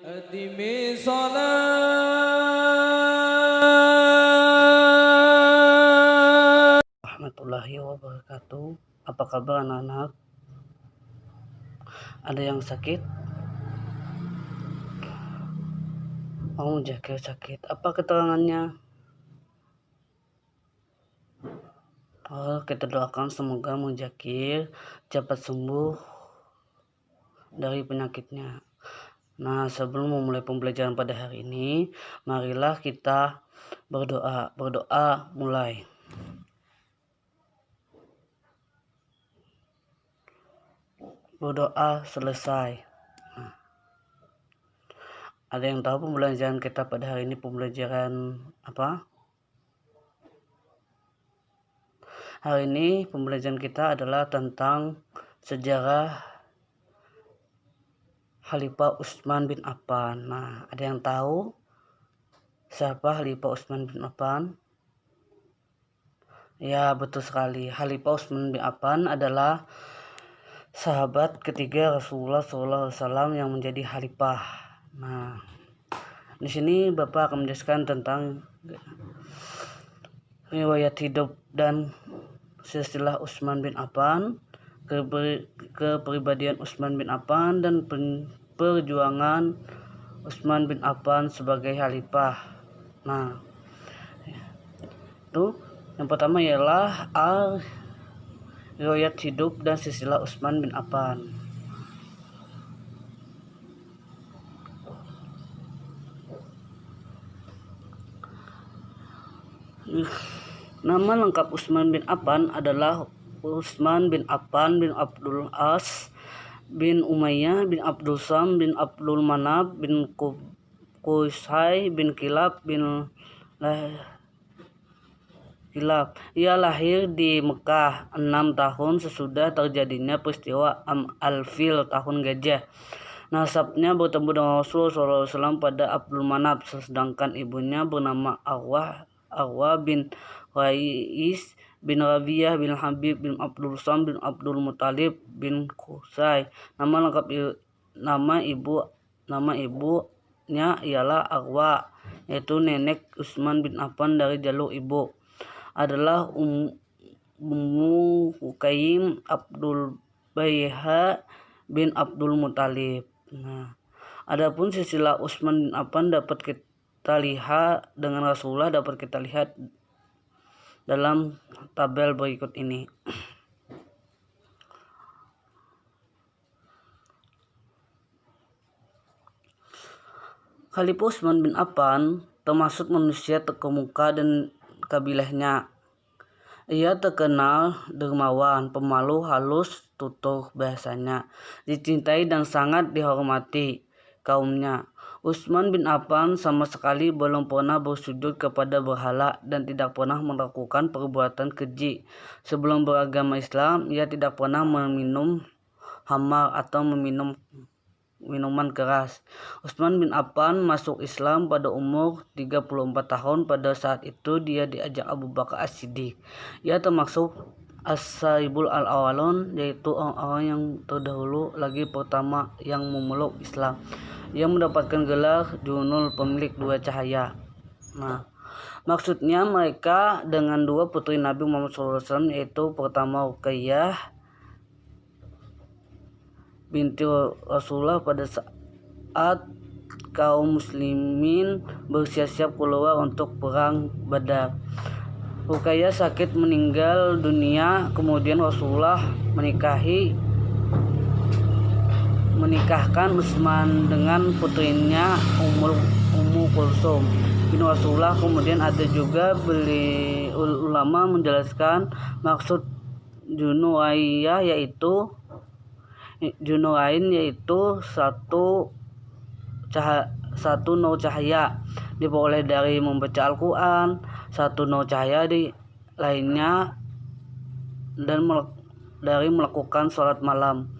Adimi salat. Warahmatullahi wabarakatuh. Apa kabar anak-anak? Ada yang sakit? Oh, Jakir sakit. Apa keterangannya? Oh, kita doakan semoga Mujakir cepat sembuh dari penyakitnya. Nah, sebelum memulai pembelajaran pada hari ini, marilah kita berdoa. Berdoa mulai. Berdoa selesai. Ada yang tahu pembelajaran kita pada hari ini pembelajaran apa? Hari ini pembelajaran kita adalah tentang sejarah Khalifah Utsman bin Affan. Nah, ada yang tahu siapa Khalifah Utsman bin Affan? Ya, betul sekali. Khalifah Utsman bin Affan adalah sahabat ketiga Rasulullah SAW yang menjadi khalifah. Nah, di sini Bapak akan menjelaskan tentang riwayat hidup dan silsilah Utsman bin Affan, kepribadian Utsman bin Affan, dan perjuangan Utsman bin Affan sebagai khalifah. Nah, itu yang pertama ialah riwayat hidup dan silsilah Utsman bin Affan. Nama lengkap Utsman bin Affan adalah Utsman bin Affan bin Abdul As bin Umayyah bin Abdul Sam bin Abdul Manaf bin Qusay bin Kilab bin Kilab. Ia lahir di Mekah 6 tahun sesudah terjadinya peristiwa Al-Fil tahun gajah. Nasabnya bertemu dengan Rasulullah SAW pada Abdul Manaf, sedangkan ibunya bernama Arwah bin Qais bin Rabi'ah bin Habib bin Abdul Sam bin Abdul Muthalib bin Qusay. Nama ibunya ialah Arwah, yaitu nenek Utsman bin Affan dari jalur ibu. Adalah Ummu Hukaim Abdul Bayha bin Abdul Muthalib. Nah, adapun silsilah Utsman bin Affan dapat kita lihat dengan Rasulullah dapat kita lihat dalam tabel berikut ini. Khalifah Utsman bin Affan termasuk manusia terkemuka dan kabilahnya. Ia terkenal dermawan, pemalu, halus tutur bahasanya, dicintai dan sangat dihormati kaumnya. Utsman bin Affan sama sekali belum pernah bersujud kepada berhala dan tidak pernah melakukan perbuatan keji. Sebelum beragama Islam, ia tidak pernah meminum khamar atau meminum minuman keras. Utsman bin Affan masuk Islam pada umur 34 tahun. Pada saat itu dia diajak Abu Bakar As-Siddiq. Ia termasuk As-Saibul Al-Awalun, yaitu orang-orang yang terdahulu lagi pertama yang memeluk Islam. Ia mendapatkan gelar Junul, pemilik dua cahaya. Nah, maksudnya mereka dengan dua putri Nabi Muhammad SAW, yaitu pertama Ruqayyah binti Rasulullah pada saat kaum muslimin bersiap-siap keluar untuk perang Badar. Ruqayyah sakit meninggal dunia, kemudian Rasulullah menikahkan Utsman dengan putrinya Ummu Kulsum bin Rasulullah. Kemudian ada juga ulama menjelaskan maksud Junuaiyah yaitu satu nur cahaya diperoleh dari membaca Al-Quran, satu nur cahaya lainnya dan dari melakukan sholat malam.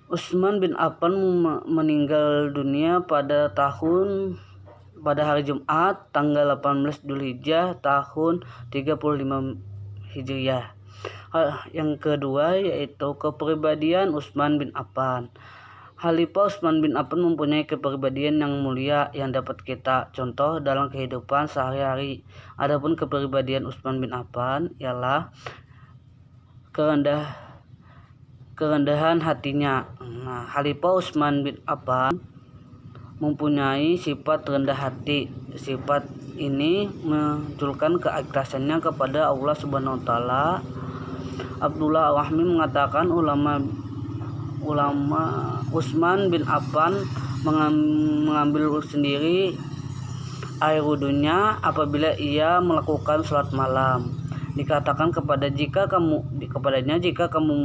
Utsman bin Affan meninggal dunia pada hari Jumat tanggal 18 Dzulhijjah tahun 35 Hijriah. Yang kedua yaitu kepribadian Utsman bin Affan. Khalifah Utsman bin Affan mempunyai kepribadian yang mulia yang dapat kita contoh dalam kehidupan sehari-hari. Adapun kepribadian Utsman bin Affan ialah kerendahan hatinya. Nah, Khalifah Utsman bin Affan mempunyai sifat rendah hati. Sifat ini menunjukkan keikhlasannya kepada Allah Subhanahu wa taala. Abdullah Wahmi mengatakan ulama Utsman bin Affan mengambil sendiri air wudunya apabila ia melakukan sholat malam. Dikatakan kepadanya jika kamu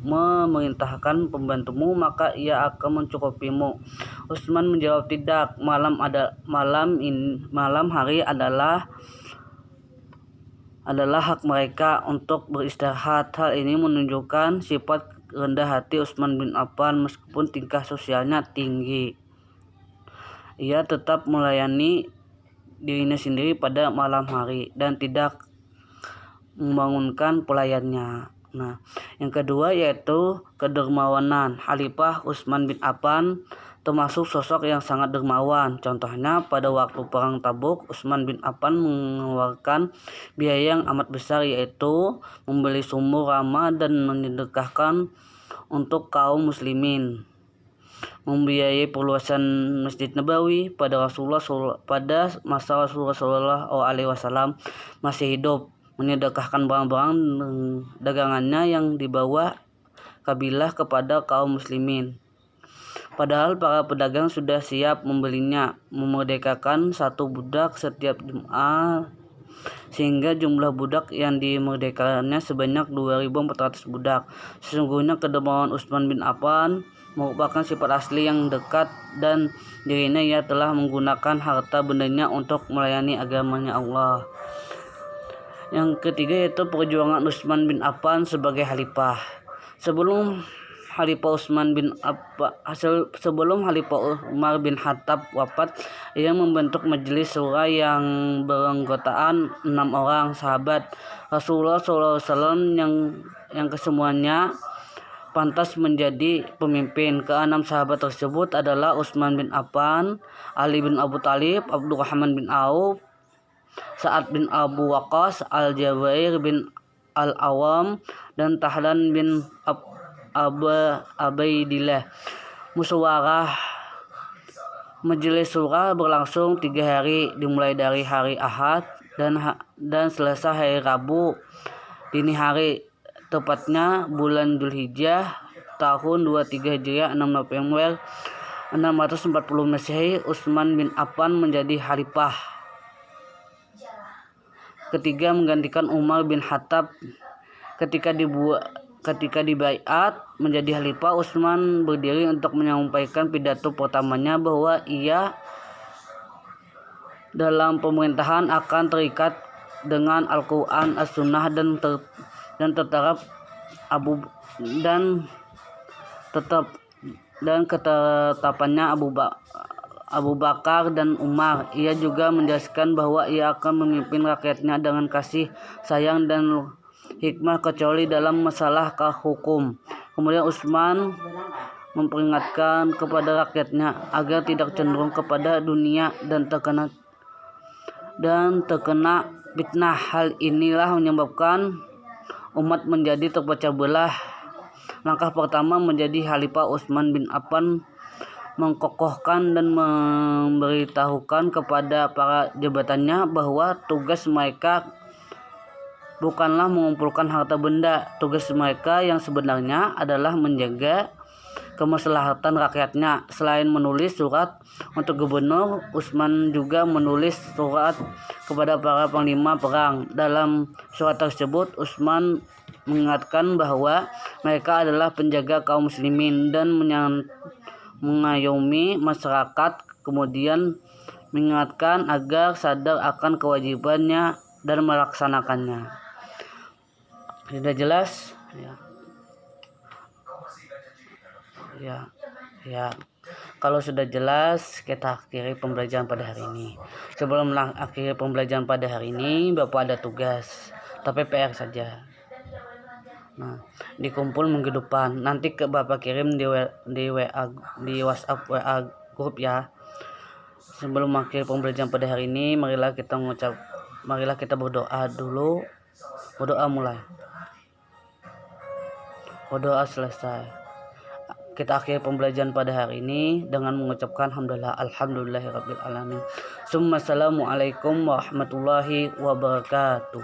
memerintahkan pembantumu maka ia akan mencukupimu. Utsman menjawab tidak, malam hari adalah hak mereka untuk beristirahat. Hal ini menunjukkan sifat rendah hati Utsman bin Affan meskipun tingkah sosialnya tinggi. Ia tetap melayani dirinya sendiri pada malam hari dan tidak membangunkan pelayannya. Nah, yang kedua yaitu kedermawanan. Khalifah Utsman bin Affan termasuk sosok yang sangat dermawan. Contohnya pada waktu perang Tabuk, Utsman bin Affan mengeluarkan biaya yang amat besar, yaitu membeli sumur ramah dan menyedekahkan untuk kaum muslimin, membiayai perluasan Masjid Nabawi pada masa Rasulullah SAW masih hidup, menyedekahkan barang-barang dagangannya yang dibawa kabilah kepada kaum muslimin. Padahal para pedagang sudah siap membelinya, memerdekakan satu budak setiap Jumat sehingga jumlah budak yang dimerdekakannya sebanyak 2.400 budak. Sesungguhnya kedermawanan Utsman bin Affan merupakan sifat asli yang dekat dan dirinya ia telah menggunakan harta bendanya untuk melayani agamanya Allah. Yang ketiga yaitu perjuangan Utsman bin Affan sebagai khalifah. Sebelum Khalifah Umar bin Khattab wafat, ia membentuk majelis syura yang beranggotaan 6 orang sahabat Rasulullah SAW yang kesemuanya pantas menjadi pemimpin. Keenam sahabat tersebut adalah Utsman bin Affan, Ali bin Abu Thalib, Abdurrahman bin Auf, Sa'ad bin Abu Waqqas, Al-Jubair bin Al-Awam, dan Tahlan bin Abaidillah. Musyawarah Majelis Syura berlangsung 3 hari, dimulai dari hari Ahad dan selesai hari Rabu dini hari, tepatnya bulan Dzulhijjah tahun 23 Hijriah 6 November 640 Masehi. Utsman bin Affan menjadi khalifah ketiga menggantikan Umar bin Khattab. Ketika dibaiat menjadi khalifah, Utsman berdiri untuk menyampaikan pidato pertamanya bahwa ia dalam pemerintahan akan terikat dengan Al-Quran, As-Sunnah dan ketetapannya Abu Bakar dan Umar. Ia juga menjelaskan bahwa ia akan memimpin rakyatnya dengan kasih sayang dan hikmah kecuali dalam masalah hukum. Kemudian Utsman memperingatkan kepada rakyatnya agar tidak cenderung kepada dunia dan terkena fitnah. Hal inilah menyebabkan umat menjadi terpecah belah. Langkah pertama menjadi khalifah Utsman bin Affan mengkokohkan dan memberitahukan kepada para jabatannya bahwa tugas mereka bukanlah mengumpulkan harta benda. Tugas mereka yang sebenarnya adalah menjaga kemaslahatan rakyatnya. Selain menulis surat untuk gubernur, Utsman juga menulis surat kepada para panglima perang. Dalam surat tersebut, Utsman mengingatkan bahwa mereka adalah penjaga kaum muslimin dan mengayomi masyarakat, kemudian mengingatkan agar sadar akan kewajibannya dan melaksanakannya. Sudah jelas? Ya. Kalau sudah jelas, kita akhiri pembelajaran pada hari ini. Sebelum akhiri pembelajaran pada hari ini, Bapak ada tugas, tapi PR saja. Nah, dikumpul minggu depan. Nanti ke Bapak kirim di WA, di WhatsApp WA grup ya. Sebelum akhir pembelajaran pada hari ini, marilah kita berdoa dulu. Berdoa mulai. Berdoa selesai. Kita akhir pembelajaran pada hari ini dengan mengucapkan alhamdulillahirabbil alamin. Assalamualaikum warahmatullahi wabarakatuh.